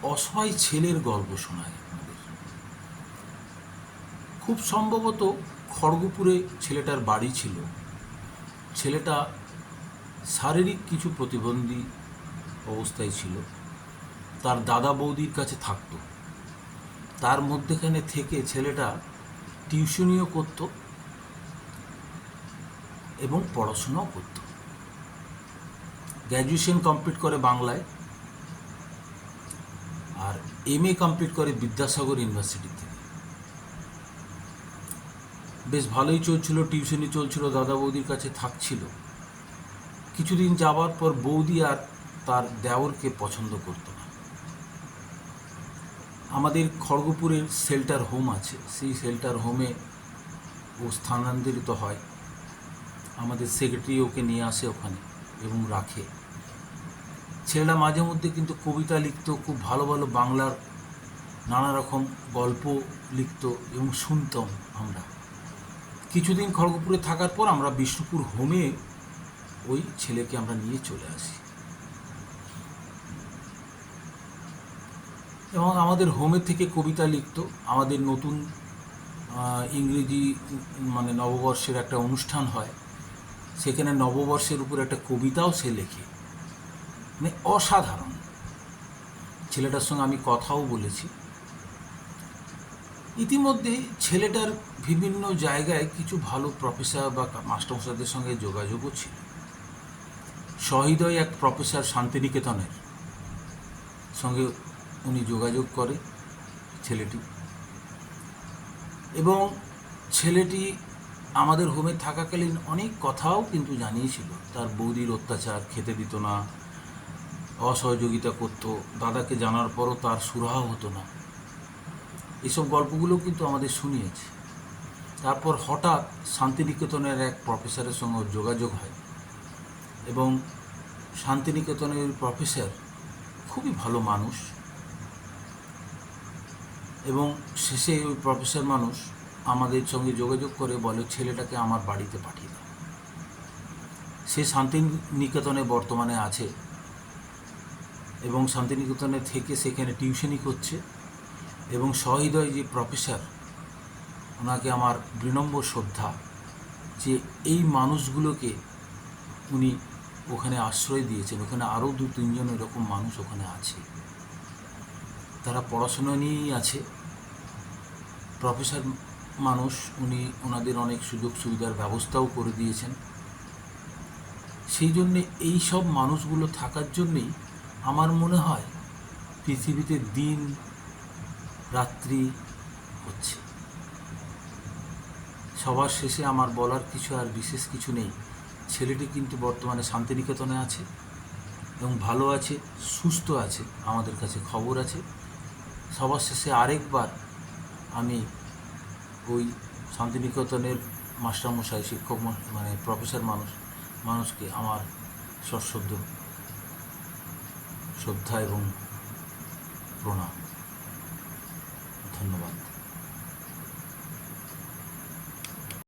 অসহায় ছেলের গল্প শোনায় আমাদের। খুব সম্ভবত খড়গপুরে ছেলেটার বাড়ি ছিল। ছেলেটা শারীরিক কিছু প্রতিবন্ধী অবস্থায় ছিল। তার দাদা বৌদির কাছে থাকতো। তার মধ্যেখানে থেকে ছেলেটা টিউশনিও করত এবং পড়াশোনাও করত। গ্র্যাজুয়েশন কমপ্লিট করে বাংলায়, আর MA কমপ্লিট করে বিদ্যাসাগর ইউনিভার্সিটি থেকে। বেশ ভালোই চলছিল, টিউশনি চলছিল, দাদা বৌদির কাছে থাকছিল। কিছুদিন যাওয়ার পর বৌদি আর তার দেওরকে পছন্দ করত না। আমাদের খড়গপুরের শেল্টার হোম আছে, সেই শেল্টার হোমে ও স্থানান্তরিত হয়। আমাদের সেক্রেটারি ওকে নিয়ে আসে ওখানে এবং রাখে। ছেলেটা মাঝে মধ্যে কিন্তু কবিতা লিখত, খুব ভালো ভালো বাংলার নানা রকম গল্প লিখত এবং শুনতাম আমরা। কিছুদিন খড়গপুরে থাকার পর আমরা বিষ্ণুপুর হোমে ওই ছেলেকে আমরা নিয়ে চলে আসি এবং আমাদের হোমের থেকে কবিতা লিখত। আমাদের নতুন ইংরেজি নববর্ষের একটা অনুষ্ঠান হয়, সেখানে নববর্ষের উপর একটা কবিতাও সে লেখে। অসাধারণ। ছেলেটার সঙ্গে আমি কথাও বলেছি। ইতিমধ্যে ছেলেটার বিভিন্ন জায়গায় কিছু ভালো প্রফেসর বা মাস্টারমশাইদের সঙ্গে যোগাযোগও ছিল। সহৃদয় এক প্রফেসর শান্তিনিকেতনের সঙ্গে উনি যোগাযোগ করে ছেলেটি, এবং ছেলেটি আমাদের হোমে থাকাকালীন অনেক কথাও কিন্তু জানিয়েছিল। তার বৌদির অত্যাচার, খেতে দিত না, অসহযোগিতা করত, দাদাকে জানার পরও তার সুরাহা হতো না, এইসব গল্পগুলো কিন্তু আমাদের শুনিয়েছে। তারপর হঠাৎ শান্তিনিকেতনের এক প্রফেসরের সঙ্গে যোগাযোগ হয় এবং শান্তিনিকেতনের প্রফেসর খুবই ভালো মানুষ, এবং শেষে ওই প্রফেসর মানুষ আমাদের সঙ্গে যোগাযোগ করে বলে, ছেলেটাকে আমার বাড়িতে পাঠিয়ে দাও। সে শান্তিনিকেতনে বর্তমানে আছে এবং শান্তিনিকেতনে থেকে সেখানে টিউশনি করছে। এবং সহৃদয় যে প্রফেসর, ওনাকে আমার বিনম্র শ্রদ্ধা যে এই মানুষগুলোকে উনি ওখানে আশ্রয় দিয়েছেন। ওখানে আরও 2-3 জন এরকম মানুষ ওখানে আছে, তারা পড়াশোনা নিয়েই আছে। প্রফেসর মানুষ, উনি ওনাদের অনেক সুযোগ সুবিধার ব্যবস্থাও করে দিয়েছেন। সেই জন্যে এই সব মানুষগুলো থাকার জন্যেই আমার মনে হয় পৃথিবীতে দিন রাত্রি হচ্ছে। সবার শেষে আমার বলার কিছু আর বিশেষ কিছু নেই। ছেলেটি কিন্তু বর্তমানে শান্তিনিকেতনে আছে এবং ভালো আছে, সুস্থ আছে, আমাদের কাছে খবর আছে। সবার শেষে আরেকবার আমি ওই শান্তিনিকেতনের মাস্টারমশাই, শিক্ষক প্রফেসর মানুষকে আমার সশ্রদ্ধ শ্রদ্ধা এবং প্রণাম। ধন্যবাদ।